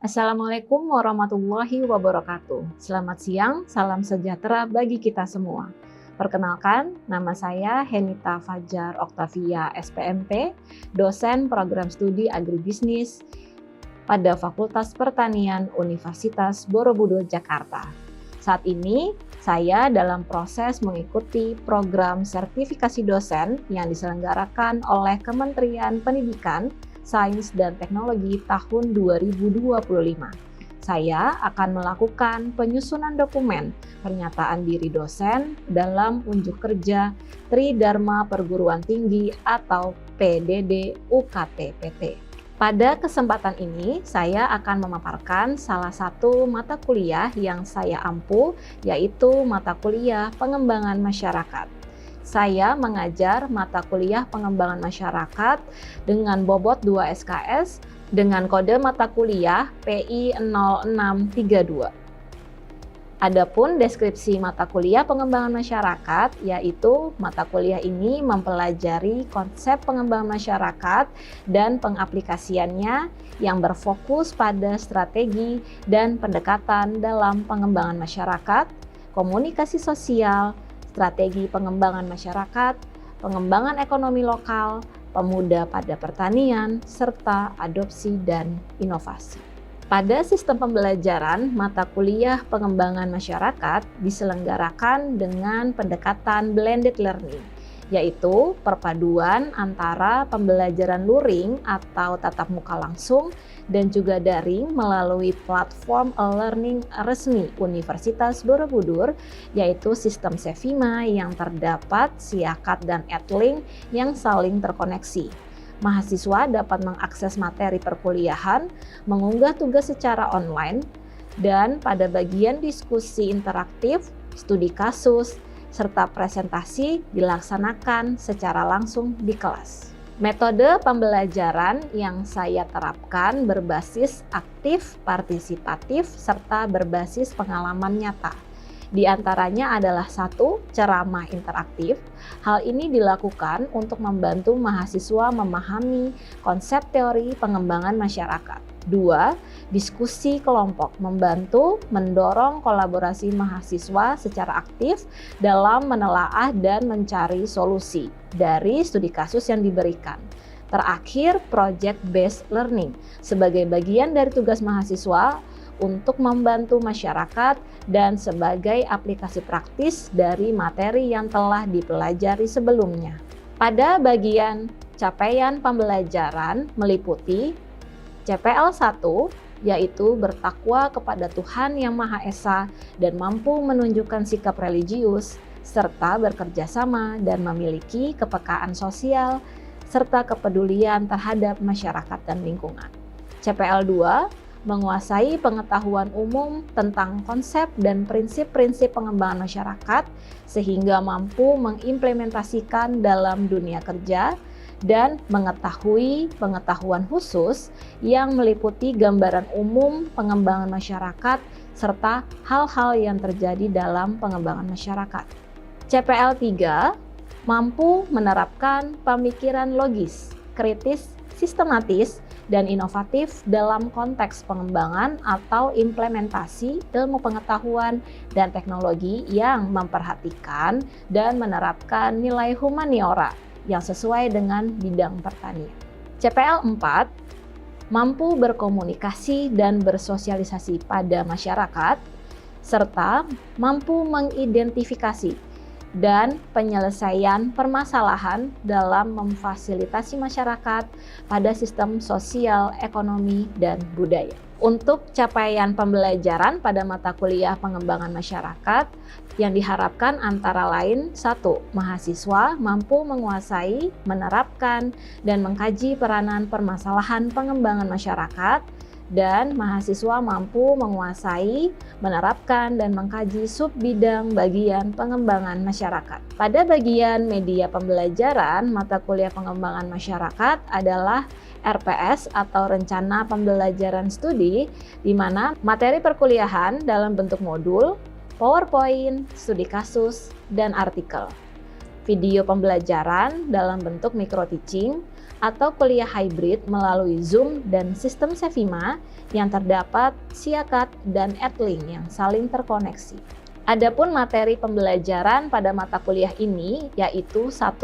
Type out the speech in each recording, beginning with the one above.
Assalamualaikum warahmatullahi wabarakatuh. Selamat siang, salam sejahtera bagi kita semua. Perkenalkan, nama saya Henita Fajar Oktavia SPMP, dosen program studi agribisnis pada Fakultas Pertanian Universitas Borobudur, Jakarta. Saat ini, saya dalam proses mengikuti program sertifikasi dosen yang diselenggarakan oleh Kementerian Pendidikan, Sains dan Teknologi tahun 2025. Saya akan melakukan penyusunan dokumen pernyataan diri dosen dalam unjuk kerja Tridharma Perguruan Tinggi atau PDD UKT-PT. Pada kesempatan ini, saya akan memaparkan salah satu mata kuliah yang saya ampu, yaitu mata kuliah Pengembangan Masyarakat. Saya mengajar mata kuliah pengembangan masyarakat dengan bobot 2 SKS dengan kode mata kuliah PI 0632. Adapun deskripsi mata kuliah pengembangan masyarakat, yaitu mata kuliah ini mempelajari konsep pengembangan masyarakat dan pengaplikasiannya yang berfokus pada strategi dan pendekatan dalam pengembangan masyarakat, komunikasi sosial, strategi pengembangan masyarakat, pengembangan ekonomi lokal, pemuda pada pertanian, serta adopsi dan inovasi. Pada sistem pembelajaran, mata kuliah pengembangan masyarakat diselenggarakan dengan pendekatan blended learning, yaitu perpaduan antara pembelajaran luring atau tatap muka langsung dan juga daring melalui platform e-learning resmi Universitas Borobudur, yaitu sistem Sevima yang terdapat Siakat dan Edlink yang saling terkoneksi. Mahasiswa dapat mengakses materi perkuliahan, mengunggah tugas secara online, dan pada bagian diskusi interaktif, studi kasus, serta presentasi dilaksanakan secara langsung di kelas. Metode pembelajaran yang saya terapkan berbasis aktif, partisipatif, serta berbasis pengalaman nyata. Di antaranya adalah 1. Ceramah interaktif. Hal ini dilakukan untuk membantu mahasiswa memahami konsep teori pengembangan masyarakat. 2. Diskusi kelompok membantu mendorong kolaborasi mahasiswa secara aktif dalam menelaah dan mencari solusi dari studi kasus yang diberikan. Terakhir, project based learning sebagai bagian dari tugas mahasiswa untuk membantu masyarakat dan sebagai aplikasi praktis dari materi yang telah dipelajari sebelumnya. Pada bagian capaian pembelajaran meliputi CPL 1, yaitu bertakwa kepada Tuhan Yang Maha Esa dan mampu menunjukkan sikap religius, serta bekerja sama dan memiliki kepekaan sosial, serta kepedulian terhadap masyarakat dan lingkungan. CPL 2, menguasai pengetahuan umum tentang konsep dan prinsip-prinsip pengembangan masyarakat sehingga mampu mengimplementasikan dalam dunia kerja dan mengetahui pengetahuan khusus yang meliputi gambaran umum pengembangan masyarakat serta hal-hal yang terjadi dalam pengembangan masyarakat. CPL 3, mampu menerapkan pemikiran logis, kritis, sistematis, dan inovatif dalam konteks pengembangan atau implementasi ilmu pengetahuan dan teknologi yang memperhatikan dan menerapkan nilai humaniora yang sesuai dengan bidang pertanian. CPL 4, mampu berkomunikasi dan bersosialisasi pada masyarakat, serta mampu mengidentifikasi dan penyelesaian permasalahan dalam memfasilitasi masyarakat pada sistem sosial, ekonomi, dan budaya. Untuk capaian pembelajaran pada mata kuliah pengembangan masyarakat yang diharapkan antara lain 1. Mahasiswa mampu menguasai, menerapkan, dan mengkaji peranan permasalahan pengembangan masyarakat, dan mahasiswa mampu menguasai, menerapkan, dan mengkaji sub-bidang bagian pengembangan masyarakat. Pada bagian media pembelajaran, mata kuliah pengembangan masyarakat adalah RPS atau Rencana Pembelajaran Studi, di mana materi perkuliahan dalam bentuk modul, PowerPoint, studi kasus, dan artikel. video pembelajaran dalam bentuk micro teaching, atau kuliah hybrid melalui Zoom dan sistem Sevima yang terdapat Siakat dan Edlink yang saling terkoneksi. Adapun materi pembelajaran pada mata kuliah ini yaitu 1.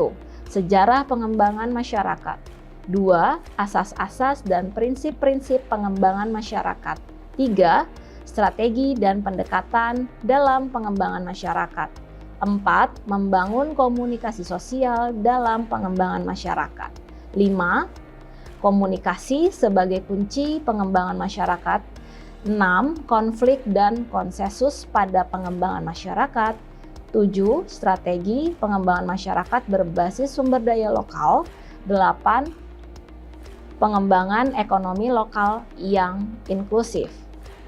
Sejarah pengembangan masyarakat. 2. Asas-asas dan prinsip-prinsip pengembangan masyarakat. 3. Strategi dan pendekatan dalam pengembangan masyarakat. 4. Membangun komunikasi sosial dalam pengembangan masyarakat. 5. Komunikasi sebagai kunci pengembangan masyarakat. 6. Konflik dan konsensus pada pengembangan masyarakat. 7. Strategi pengembangan masyarakat berbasis sumber daya lokal. 8. Pengembangan ekonomi lokal yang inklusif.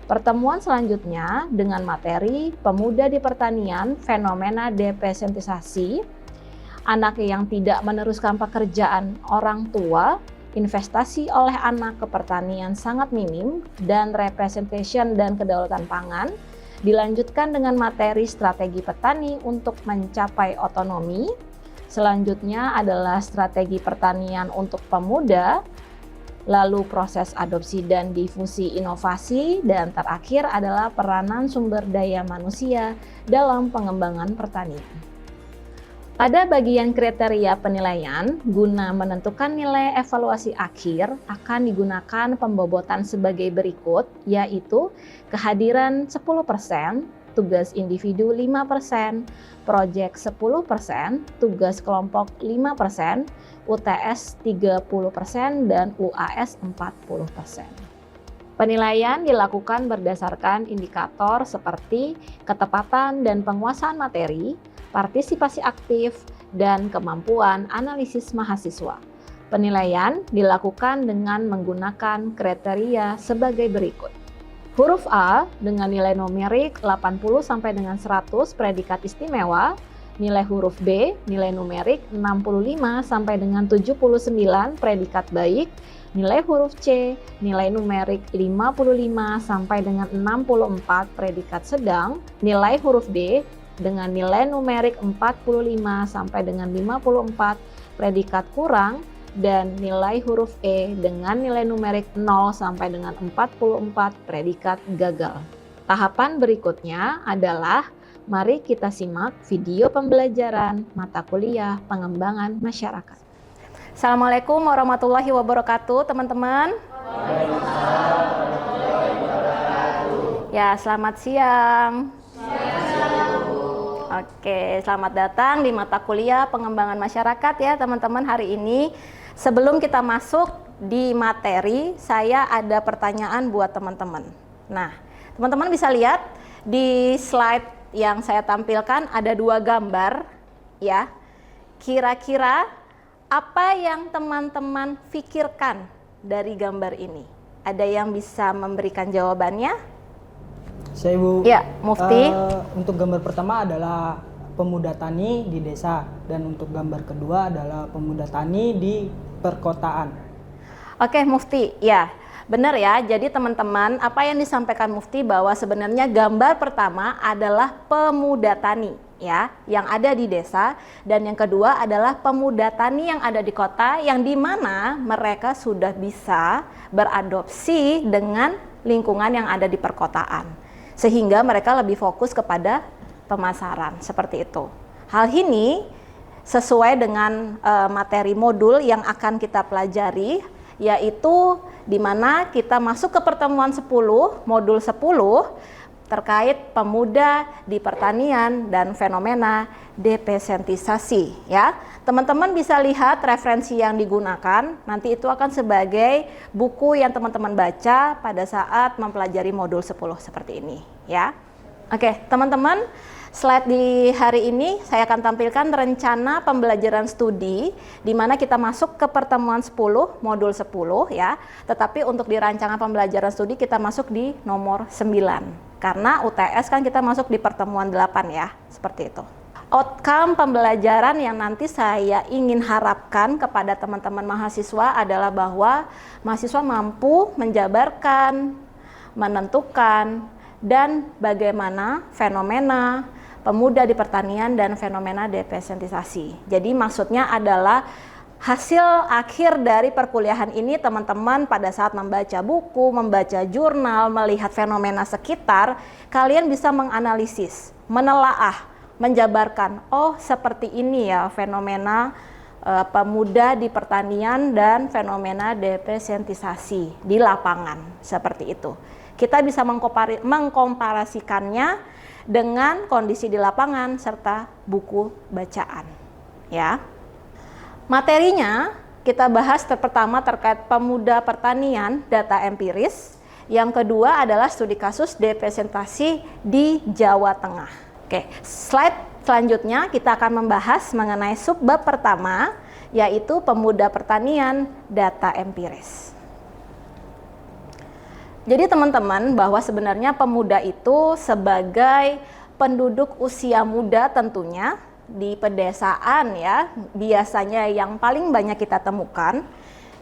Pertemuan selanjutnya dengan materi pemuda di pertanian, fenomena depesentisasi, anak yang tidak meneruskan pekerjaan orang tua, investasi oleh anak ke pertanian sangat minim, dan representation dan kedaulatan pangan, dilanjutkan dengan materi strategi petani untuk mencapai otonomi. Selanjutnya adalah strategi pertanian untuk pemuda, lalu proses adopsi dan difusi inovasi, dan terakhir adalah peranan sumber daya manusia dalam pengembangan pertanian. Pada bagian kriteria penilaian, guna menentukan nilai evaluasi akhir akan digunakan pembobotan sebagai berikut, yaitu kehadiran 10%, tugas individu 5%, proyek 10%, tugas kelompok 5%, UTS 30%, dan UAS 40%. Penilaian dilakukan berdasarkan indikator seperti ketepatan dan penguasaan materi, partisipasi aktif, dan kemampuan analisis mahasiswa. Penilaian dilakukan dengan menggunakan kriteria sebagai berikut. Huruf A dengan nilai numerik 80 sampai dengan 100 predikat istimewa, nilai huruf B nilai numerik 65 sampai dengan 79 predikat baik, nilai huruf C nilai numerik 55 sampai dengan 64 predikat sedang, nilai huruf D dengan nilai numerik 45 sampai dengan 54 predikat kurang, dan nilai huruf E dengan nilai numerik 0 sampai dengan 44 predikat gagal. Tahapan berikutnya adalah mari kita simak video pembelajaran mata kuliah pengembangan masyarakat. Assalamualaikum warahmatullahi wabarakatuh, teman-teman. Ya, selamat siang. Oke, selamat datang di mata kuliah pengembangan masyarakat ya teman-teman hari ini. Sebelum kita masuk di materi, saya ada pertanyaan buat teman-teman. Nah, teman-teman bisa lihat di slide yang saya tampilkan ada 2 gambar ya. Kira-kira apa yang teman-teman pikirkan dari gambar ini? Ada yang bisa memberikan jawabannya? Saya Ibu. Ya, Mufti. Untuk gambar pertama adalah pemuda tani di desa, dan untuk gambar kedua adalah pemuda tani di perkotaan. Oke, Mufti. Ya, benar ya. Jadi teman-teman, apa yang disampaikan Mufti bahwa sebenarnya gambar pertama adalah pemuda tani ya, yang ada di desa, dan yang kedua adalah pemuda tani yang ada di kota, yang dimana mereka sudah bisa beradopsi dengan lingkungan yang ada di perkotaan. Sehingga mereka lebih fokus kepada pemasaran, seperti itu. Hal ini sesuai dengan materi modul yang akan kita pelajari, yaitu di mana kita masuk ke pertemuan 10, modul 10, terkait pemuda di pertanian dan fenomena depesentisasi ya. Teman-teman bisa lihat referensi yang digunakan, nanti itu akan sebagai buku yang teman-teman baca pada saat mempelajari modul 10 seperti ini ya. Oke, teman-teman, slide di hari ini saya akan tampilkan rencana pembelajaran studi di mana kita masuk ke pertemuan 10, modul 10 ya. Tetapi untuk di rancangan pembelajaran studi kita masuk di nomor 9. Karena UTS kan kita masuk di pertemuan 8 ya, seperti itu. Outcome pembelajaran yang nanti saya ingin harapkan kepada teman-teman mahasiswa adalah bahwa mahasiswa mampu menjabarkan, menentukan, dan bagaimana fenomena, pemuda di pertanian dan fenomena depesentisasi. Jadi maksudnya adalah hasil akhir dari perkuliahan ini teman-teman pada saat membaca buku, membaca jurnal, melihat fenomena sekitar, kalian bisa menganalisis, menelaah, menjabarkan, oh seperti ini ya fenomena pemuda di pertanian dan fenomena depesentisasi di lapangan, seperti itu. Kita bisa mengkomparasikannya dengan kondisi di lapangan serta buku bacaan, ya. Materinya kita bahas pertama terkait pemuda pertanian, data empiris. Yang kedua adalah studi kasus depresentasi di Jawa Tengah. Oke, slide selanjutnya kita akan membahas mengenai subbab pertama, yaitu pemuda pertanian, data empiris. Jadi teman-teman, bahwa sebenarnya pemuda itu sebagai penduduk usia muda tentunya di pedesaan ya, biasanya yang paling banyak kita temukan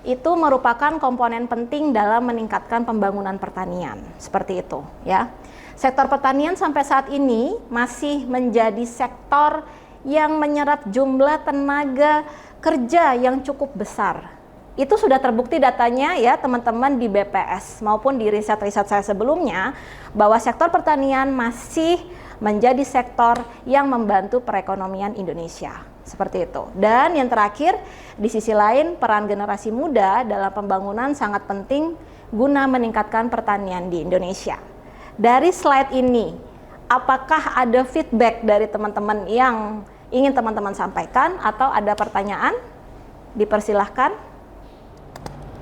itu merupakan komponen penting dalam meningkatkan pembangunan pertanian, seperti itu ya. Sektor pertanian sampai saat ini masih menjadi sektor yang menyerap jumlah tenaga kerja yang cukup besar. Itu sudah terbukti datanya ya teman-teman di BPS maupun di riset-riset saya sebelumnya, bahwa sektor pertanian masih menjadi sektor yang membantu perekonomian Indonesia, seperti itu. Dan yang terakhir, di sisi lain peran generasi muda dalam pembangunan sangat penting guna meningkatkan pertanian di Indonesia. Dari slide ini, apakah ada feedback dari teman-teman yang ingin teman-teman sampaikan atau ada pertanyaan? Dipersilahkan.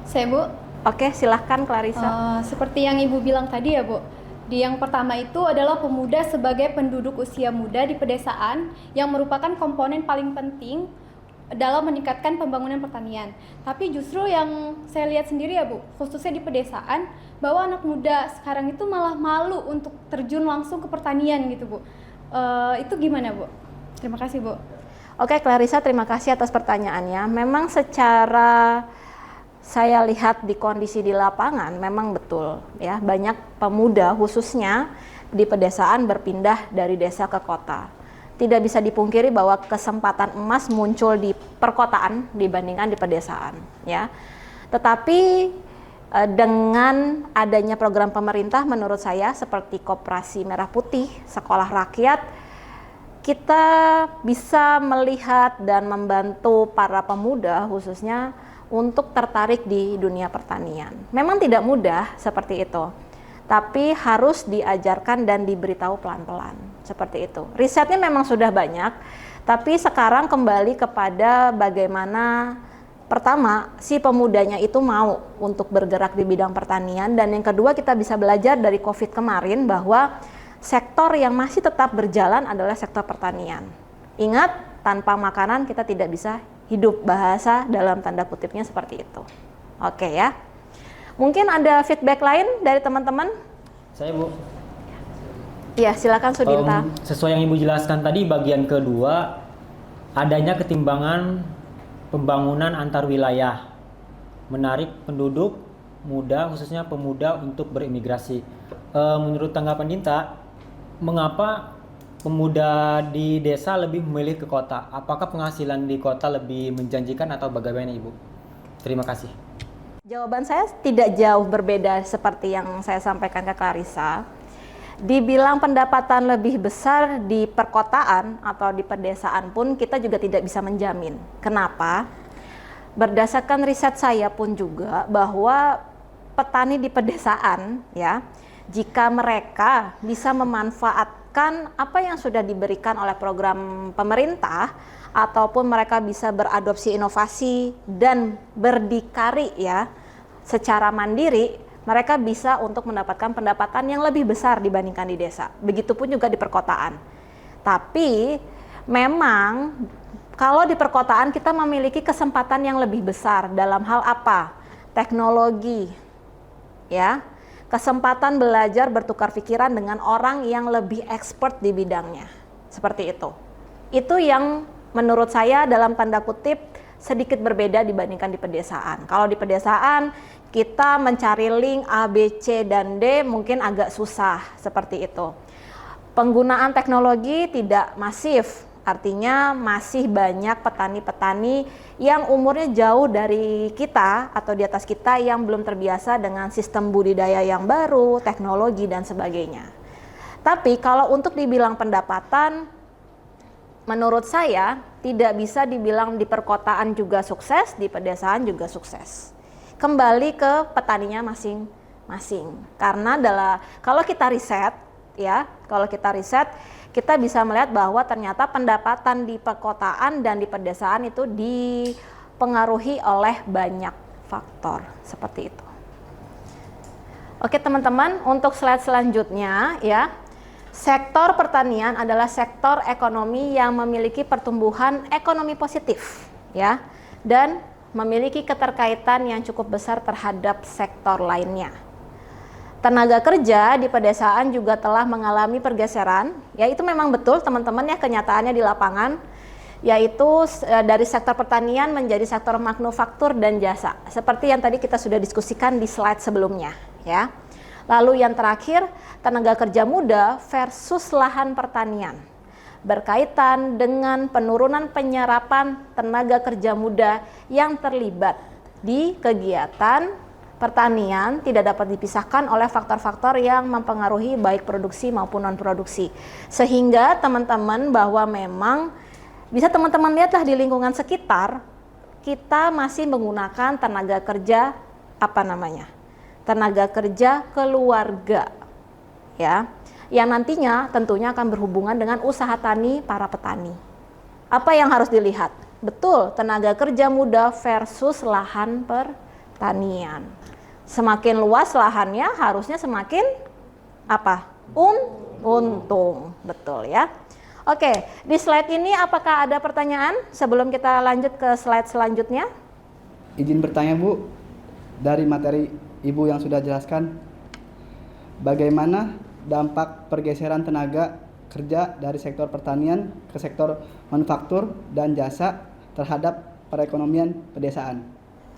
Saya, Bu. Oke, silahkan Clarissa. Seperti yang Ibu bilang tadi ya, Bu. Yang pertama itu adalah pemuda sebagai penduduk usia muda di pedesaan yang merupakan komponen paling penting dalam meningkatkan pembangunan pertanian. Tapi justru yang saya lihat sendiri ya, Bu, khususnya di pedesaan, bahwa anak muda sekarang itu malah malu untuk terjun langsung ke pertanian gitu, Bu. Itu gimana, Bu? Terima kasih, Bu. Oke, Clarissa, terima kasih atas pertanyaannya. Memang secara saya lihat di kondisi di lapangan memang betul ya, banyak pemuda khususnya di pedesaan berpindah dari desa ke kota. Tidak bisa dipungkiri bahwa kesempatan emas muncul di perkotaan dibandingkan di pedesaan ya. Tetapi dengan adanya program pemerintah menurut saya seperti Koperasi Merah Putih, Sekolah Rakyat, kita bisa melihat dan membantu para pemuda khususnya untuk tertarik di dunia pertanian. Memang tidak mudah seperti itu, tapi harus diajarkan dan diberitahu pelan-pelan, seperti itu. Risetnya memang sudah banyak, tapi sekarang kembali kepada bagaimana pertama si pemudanya itu mau untuk bergerak di bidang pertanian, dan yang kedua kita bisa belajar dari COVID kemarin bahwa sektor yang masih tetap berjalan adalah sektor pertanian. Ingat, tanpa makanan kita tidak bisa hidup, bahasa dalam tanda kutipnya seperti itu. Oke ya. Mungkin ada feedback lain dari teman-teman? Saya, Bu. Iya, silakan Sudinta. Sesuai yang Ibu jelaskan tadi, bagian kedua adanya ketimbangan pembangunan antar wilayah, menarik penduduk muda khususnya pemuda untuk berimigrasi. Menurut tanggapan Dinta, mengapa pemuda di desa lebih memilih ke kota? Apakah penghasilan di kota lebih menjanjikan atau bagaimana, Ibu? Terima kasih. Jawaban saya tidak jauh berbeda seperti yang saya sampaikan ke Clarissa. Dibilang pendapatan lebih besar di perkotaan atau di pedesaan pun kita juga tidak bisa menjamin. Kenapa? Berdasarkan riset saya pun juga bahwa petani di pedesaan ya, jika mereka bisa memanfaatkan apa yang sudah diberikan oleh program pemerintah ataupun mereka bisa beradopsi inovasi dan berdikari ya secara mandiri, mereka bisa untuk mendapatkan pendapatan yang lebih besar dibandingkan di desa. Begitupun juga di perkotaan. Tapi memang kalau di perkotaan kita memiliki kesempatan yang lebih besar dalam hal apa? Teknologi ya. Kesempatan belajar bertukar pikiran dengan orang yang lebih expert di bidangnya. Seperti itu. Itu yang menurut saya dalam tanda kutip sedikit berbeda dibandingkan di pedesaan. Kalau di pedesaan kita mencari link A, B, C, dan D mungkin agak susah seperti itu. Penggunaan teknologi tidak masif, artinya masih banyak petani-petani yang umurnya jauh dari kita atau di atas kita yang belum terbiasa dengan sistem budidaya yang baru, teknologi dan sebagainya. Tapi kalau untuk dibilang pendapatan, menurut saya tidak bisa dibilang di perkotaan juga sukses, di pedesaan juga sukses. Kembali ke petaninya masing-masing. Karena kalau kita riset, kita bisa melihat bahwa ternyata pendapatan di perkotaan dan di pedesaan itu dipengaruhi oleh banyak faktor seperti itu. Oke teman-teman, untuk slide selanjutnya ya, sektor pertanian adalah sektor ekonomi yang memiliki pertumbuhan ekonomi positif ya, dan memiliki keterkaitan yang cukup besar terhadap sektor lainnya. Tenaga kerja di pedesaan juga telah mengalami pergeseran, ya itu memang betul teman-teman ya, kenyataannya di lapangan, yaitu dari sektor pertanian menjadi sektor manufaktur dan jasa, seperti yang tadi kita sudah diskusikan di slide sebelumnya ya. Lalu yang terakhir, tenaga kerja muda versus lahan pertanian, berkaitan dengan penurunan penyerapan tenaga kerja muda yang terlibat di kegiatan pertanian tidak dapat dipisahkan oleh faktor-faktor yang mempengaruhi baik produksi maupun non-produksi. Sehingga teman-teman bahwa memang bisa teman-teman lihatlah di lingkungan sekitar, kita masih menggunakan tenaga kerja tenaga kerja keluarga ya, yang nantinya tentunya akan berhubungan dengan usaha tani para petani. Apa yang harus dilihat? Betul, tenaga kerja muda versus lahan pertanian. Semakin luas lahannya harusnya semakin untung, betul ya. Oke, di slide ini apakah ada pertanyaan sebelum kita lanjut ke slide selanjutnya? Izin bertanya Bu, dari materi Ibu yang sudah jelaskan, bagaimana dampak pergeseran tenaga kerja dari sektor pertanian ke sektor manufaktur dan jasa terhadap perekonomian pedesaan?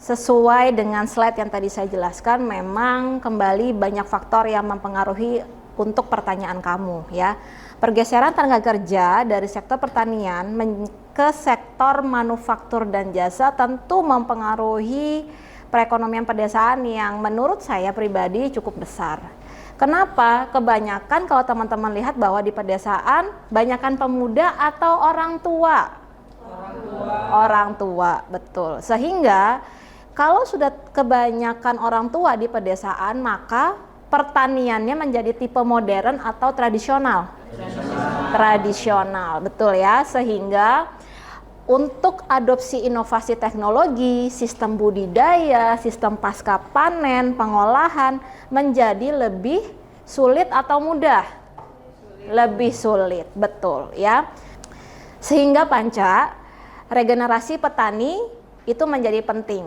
Sesuai dengan slide yang tadi saya jelaskan, memang kembali banyak faktor yang mempengaruhi untuk pertanyaan kamu ya. Pergeseran tenaga kerja dari sektor pertanian ke sektor manufaktur dan jasa tentu mempengaruhi perekonomian pedesaan yang menurut saya pribadi cukup besar. Kenapa? Kebanyakan kalau teman-teman lihat bahwa di pedesaan banyakkan pemuda atau orang tua. Orang tua, betul. Sehingga kalau sudah kebanyakan orang tua di pedesaan, maka pertaniannya menjadi tipe modern atau tradisional. Tradisional, betul ya. Sehingga untuk adopsi inovasi teknologi, sistem budidaya, sistem pasca panen, pengolahan menjadi lebih sulit atau mudah? Lebih sulit, betul ya. Sehingga Panca, regenerasi petani itu menjadi penting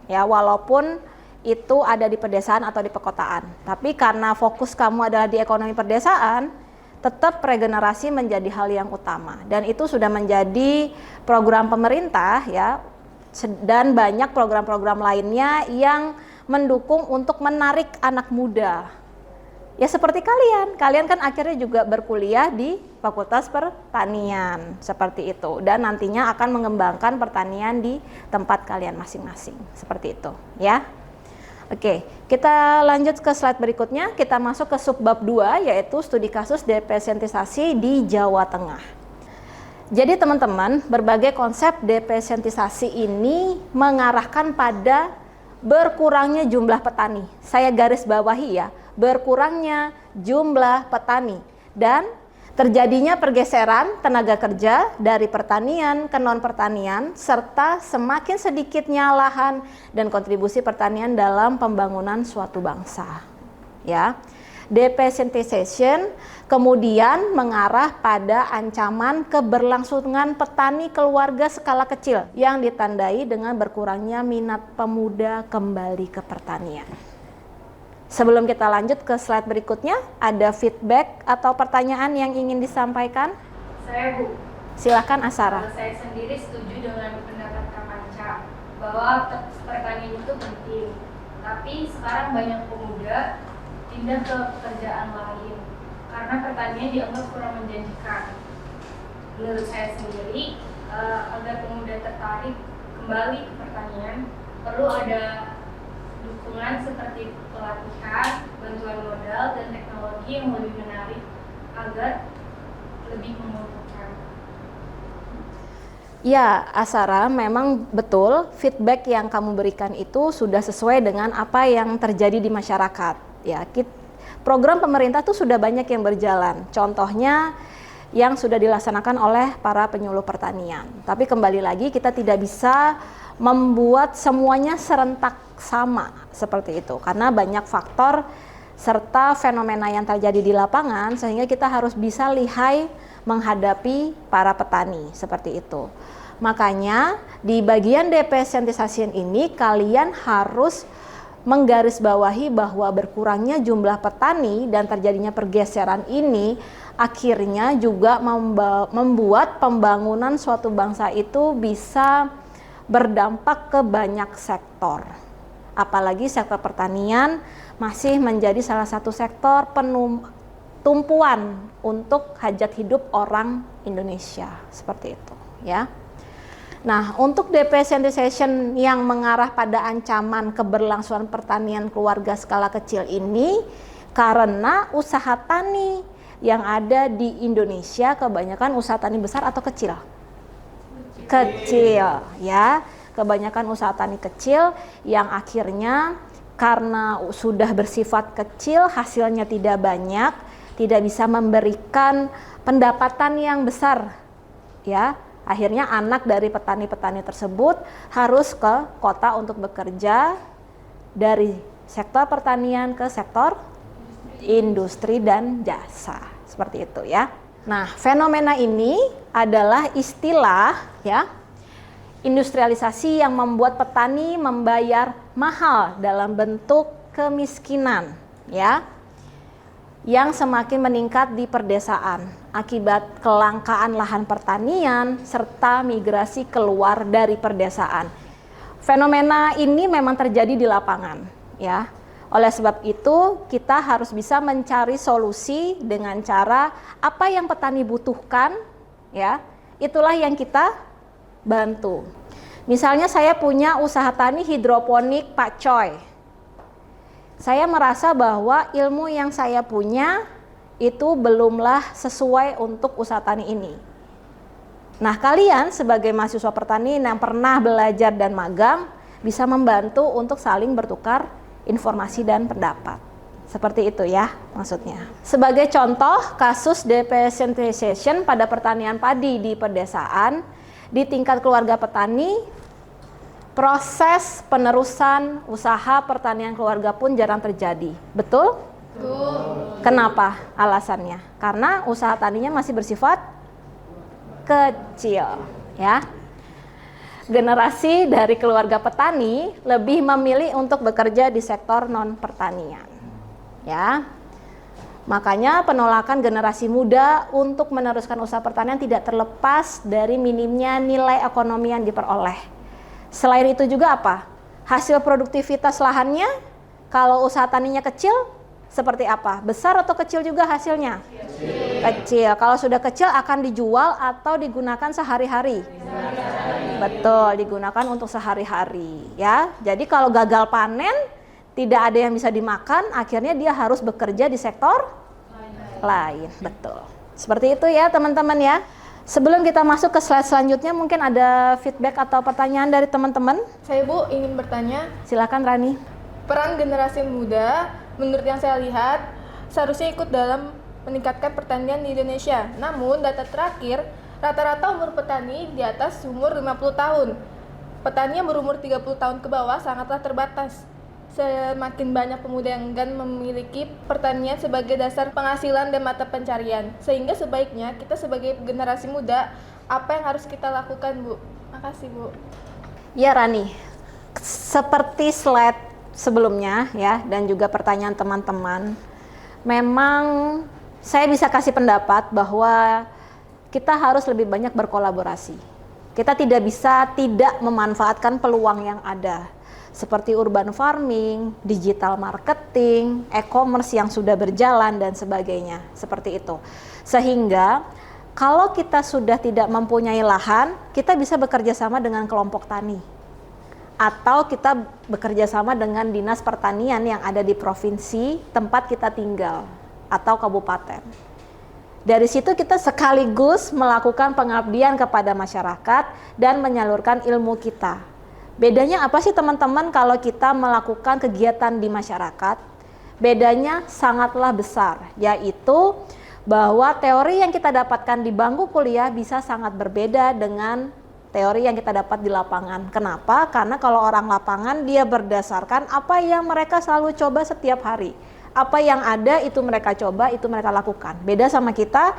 ya, walaupun itu ada di pedesaan atau di perkotaan. Tapi karena fokus kamu adalah di ekonomi pedesaan, tetap regenerasi menjadi hal yang utama, dan itu sudah menjadi program pemerintah ya, dan banyak program-program lainnya yang mendukung untuk menarik anak muda. Ya seperti kalian kan akhirnya juga berkuliah di Fakultas Pertanian seperti itu, dan nantinya akan mengembangkan pertanian di tempat kalian masing-masing seperti itu ya. Oke, kita lanjut ke slide berikutnya. Kita masuk ke subbab 2, yaitu studi kasus desensitisasi di Jawa Tengah. Jadi teman-teman, berbagai konsep desensitisasi ini mengarahkan pada berkurangnya jumlah petani. Saya garis bawahi ya, berkurangnya jumlah petani dan terjadinya pergeseran tenaga kerja dari pertanian ke non-pertanian, serta semakin sedikitnya lahan dan kontribusi pertanian dalam pembangunan suatu bangsa. Ya, depersonalization kemudian mengarah pada ancaman keberlangsungan petani keluarga skala kecil yang ditandai dengan berkurangnya minat pemuda kembali ke pertanian. Sebelum kita lanjut ke slide berikutnya, ada feedback atau pertanyaan yang ingin disampaikan? Saya Bu. Silakan Asara. Saya sendiri setuju dengan pendapat Kak Panca bahwa pertanian itu penting. Tapi sekarang banyak pemuda pindah ke pekerjaan lain karena pertanian dianggap kurang menjanjikan. Menurut saya sendiri, agar pemuda tertarik kembali ke pertanian, perlu ada dukungan seperti pelatihan, bantuan modal, dan teknologi yang lebih menarik agar lebih menguntungkan. Ya, Asara, memang betul feedback yang kamu berikan itu sudah sesuai dengan apa yang terjadi di masyarakat. Ya, program pemerintah tuh sudah banyak yang berjalan. Contohnya yang sudah dilaksanakan oleh para penyuluh pertanian. Tapi kembali lagi kita tidak bisa membuat semuanya serentak sama seperti itu karena banyak faktor serta fenomena yang terjadi di lapangan sehingga kita harus bisa lihai menghadapi para petani seperti itu. Makanya di bagian depesentisasi ini kalian harus menggarisbawahi bahwa berkurangnya jumlah petani dan terjadinya pergeseran ini akhirnya juga membuat pembangunan suatu bangsa itu bisa berdampak ke banyak sektor. Apalagi sektor pertanian masih menjadi salah satu sektor tumpuan untuk hajat hidup orang Indonesia seperti itu ya. Nah, untuk depesentisation yang mengarah pada ancaman keberlangsungan pertanian keluarga skala kecil ini karena usaha tani yang ada di Indonesia kebanyakan usaha tani besar atau kecil? Kecil ya. Kebanyakan usaha tani kecil yang akhirnya karena sudah bersifat kecil hasilnya tidak banyak, tidak bisa memberikan pendapatan yang besar ya. Akhirnya anak dari petani-petani tersebut harus ke kota untuk bekerja dari sektor pertanian ke sektor industri dan jasa. Seperti itu ya. Nah, fenomena ini adalah istilah ya industrialisasi yang membuat petani membayar mahal dalam bentuk kemiskinan ya. Yang semakin meningkat di perdesaan akibat kelangkaan lahan pertanian serta migrasi keluar dari perdesaan. Fenomena ini memang terjadi di lapangan ya. Oleh sebab itu kita harus bisa mencari solusi dengan cara apa yang petani butuhkan ya. Itulah yang kita bantu. Misalnya saya punya usaha tani hidroponik Pak Coy. Saya merasa bahwa ilmu yang saya punya itu belumlah sesuai untuk usaha tani ini. Nah, kalian sebagai mahasiswa pertanian yang pernah belajar dan magang bisa membantu untuk saling bertukar informasi dan pendapat. Seperti itu ya maksudnya. Sebagai contoh kasus depesentisation pada pertanian padi di pedesaan, di tingkat keluarga petani, proses penerusan usaha pertanian keluarga pun jarang terjadi. Betul? Betul. Kenapa alasannya? Karena usaha taninya masih bersifat kecil, ya. Generasi dari keluarga petani lebih memilih untuk bekerja di sektor non pertanian, ya. Makanya penolakan generasi muda untuk meneruskan usaha pertanian tidak terlepas dari minimnya nilai ekonomi yang diperoleh. Selain itu juga apa? Hasil produktivitas lahannya kalau usaha taninya kecil seperti apa? Besar atau kecil juga hasilnya? Kecil. Kalau sudah kecil akan dijual atau digunakan sehari-hari? Betul, digunakan untuk sehari-hari ya. Jadi kalau gagal panen tidak ada yang bisa dimakan, akhirnya dia harus bekerja di sektor lain. Betul. Seperti itu ya teman-teman ya. Sebelum kita masuk ke slide selanjutnya, mungkin ada feedback atau pertanyaan dari teman-teman? Saya Bu ingin bertanya. Silakan Rani. Peran generasi muda, menurut yang saya lihat, seharusnya ikut dalam meningkatkan pertanian di Indonesia. Namun data terakhir, rata-rata umur petani di atas umur 50 tahun. Petani yang berumur 30 tahun ke bawah sangatlah terbatas. Semakin banyak pemuda yang enggan memiliki pertanian sebagai dasar penghasilan dan mata pencarian. Sehingga sebaiknya kita sebagai generasi muda, apa yang harus kita lakukan, Bu? Makasih, Bu. Ya Rani, seperti slide sebelumnya ya, dan juga pertanyaan teman-teman, memang saya bisa kasih pendapat bahwa kita harus lebih banyak berkolaborasi. Kita tidak bisa tidak memanfaatkan peluang yang ada. seperti urban farming, digital marketing, e-commerce yang sudah berjalan dan sebagainya, seperti itu. Sehingga kalau kita sudah tidak mempunyai lahan, kita bisa bekerja sama dengan kelompok tani. Atau kita bekerja sama dengan dinas pertanian yang ada di provinsi tempat kita tinggal atau kabupaten. Dari situ kita sekaligus melakukan pengabdian kepada masyarakat dan menyalurkan ilmu kita. Bedanya apa sih teman-teman kalau kita melakukan kegiatan di masyarakat? Bedanya sangatlah besar, yaitu bahwa teori yang kita dapatkan di bangku kuliah bisa sangat berbeda dengan teori yang kita dapat di lapangan. Kenapa? Karena kalau orang lapangan dia berdasarkan apa yang mereka selalu coba setiap hari. Apa yang ada itu mereka coba, itu mereka lakukan. Beda sama kita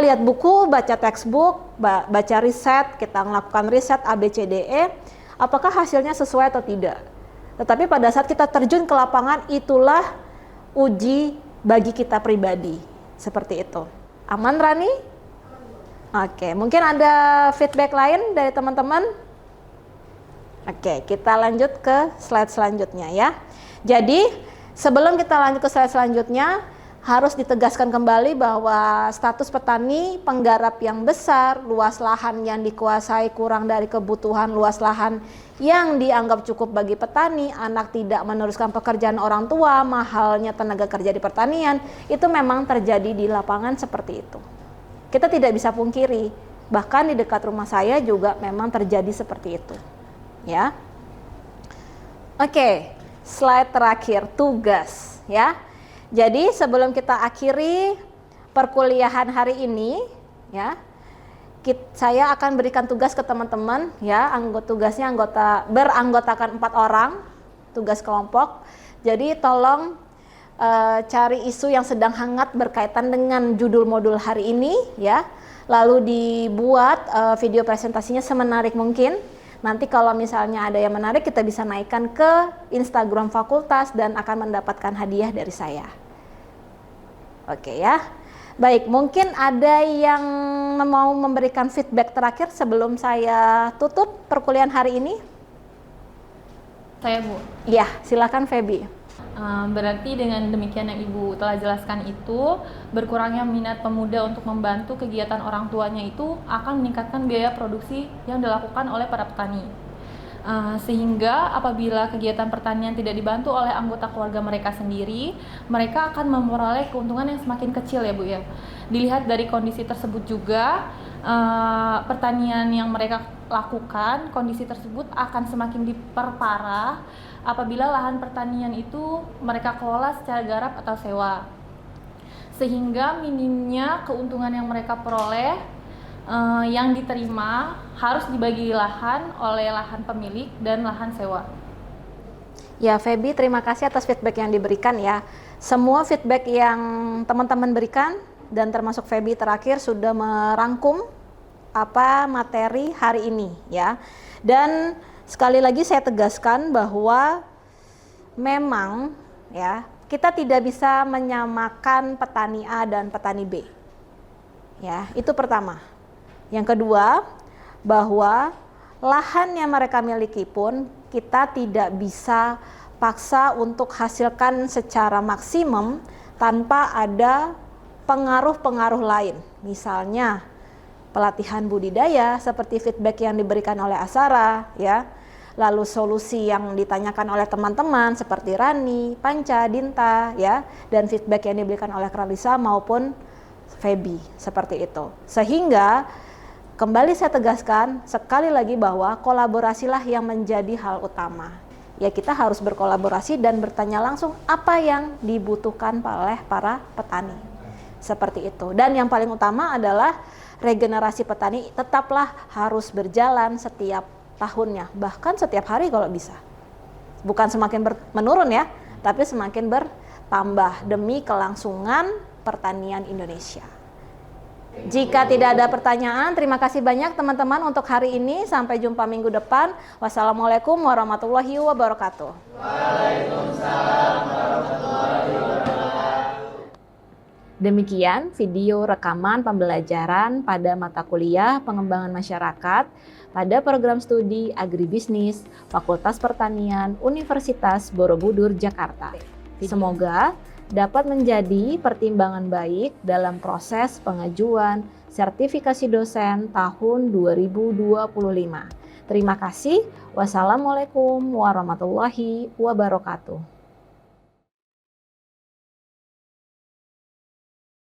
lihat buku, baca textbook, baca riset, kita melakukan riset ABCDE, apakah hasilnya sesuai atau tidak. Tetapi pada saat kita terjun ke lapangan, itulah uji bagi kita pribadi. Seperti itu. Aman, Rani? Oke, mungkin ada feedback lain dari teman-teman? Oke, kita lanjut ke slide selanjutnya ya. Jadi, sebelum kita lanjut ke slide selanjutnya, harus ditegaskan kembali bahwa status petani penggarap yang besar, luas lahan yang dikuasai kurang dari kebutuhan luas lahan yang dianggap cukup bagi petani, anak tidak meneruskan pekerjaan orang tua, mahalnya tenaga kerja di pertanian, itu memang terjadi di lapangan seperti itu. Kita tidak bisa pungkiri, bahkan di dekat rumah saya juga memang terjadi seperti itu. Ya. Oke. Slide terakhir, tugas ya. Jadi sebelum kita akhiri perkuliahan hari ini ya, saya akan berikan tugas ke teman-teman ya, tugasnya beranggotakan 4 orang, tugas kelompok. Jadi tolong cari isu yang sedang hangat berkaitan dengan judul modul hari ini ya. Lalu dibuat video presentasinya semenarik mungkin. Nanti kalau misalnya ada yang menarik, kita bisa naikkan ke Instagram fakultas dan akan mendapatkan hadiah dari saya. Oke ya. Baik, mungkin ada yang mau memberikan feedback terakhir sebelum saya tutup perkuliahan hari ini? Saya, Bu. Iya, silakan Feby. Berarti dengan demikian yang Ibu telah jelaskan itu, berkurangnya minat pemuda untuk membantu kegiatan orang tuanya itu akan meningkatkan biaya produksi yang dilakukan oleh para petani. Sehingga apabila kegiatan pertanian tidak dibantu oleh anggota keluarga mereka sendiri, mereka akan memperoleh keuntungan yang semakin kecil ya Bu ya. Dilihat dari kondisi tersebut juga, pertanian yang mereka lakukan, kondisi tersebut akan semakin diperparah apabila lahan pertanian itu mereka kelola secara garap atau sewa, sehingga minimnya keuntungan yang mereka peroleh yang diterima harus dibagi lahan oleh lahan pemilik dan lahan sewa. Ya Feby, terima kasih atas feedback yang diberikan ya. Semua feedback yang teman-teman berikan dan termasuk Feby terakhir sudah merangkum apa materi hari ini ya. Dan sekali lagi saya tegaskan bahwa memang ya kita tidak bisa menyamakan petani A dan petani B. Ya, itu pertama. Yang kedua, bahwa lahan yang mereka miliki pun kita tidak bisa paksa untuk hasilkan secara maksimum tanpa ada pengaruh-pengaruh lain. Misalnya pelatihan budidaya seperti feedback yang diberikan oleh Asara ya. Lalu solusi yang ditanyakan oleh teman-teman seperti Rani, Panca, Dinta ya, dan feedback yang diberikan oleh Kralisa maupun Feby seperti itu. Sehingga kembali saya tegaskan sekali lagi bahwa kolaborasilah yang menjadi hal utama. Ya kita harus berkolaborasi dan bertanya langsung apa yang dibutuhkan oleh para petani. Seperti itu. Dan yang paling utama adalah regenerasi petani tetaplah harus berjalan setiap tahunnya, bahkan setiap hari kalau bisa. Bukan semakin menurun ya, tapi semakin bertambah demi kelangsungan pertanian Indonesia. Jika tidak ada pertanyaan, terima kasih banyak teman-teman untuk hari ini. Sampai jumpa minggu depan. Wassalamualaikum warahmatullahi wabarakatuh. Waalaikumsalam warahmatullahi wabarakatuh. Demikian video rekaman pembelajaran pada mata kuliah pengembangan masyarakat pada program studi Agribisnis Fakultas Pertanian Universitas Borobudur, Jakarta. Semoga dapat menjadi pertimbangan baik dalam proses pengajuan sertifikasi dosen tahun 2025. Terima kasih. Wassalamualaikum warahmatullahi wabarakatuh.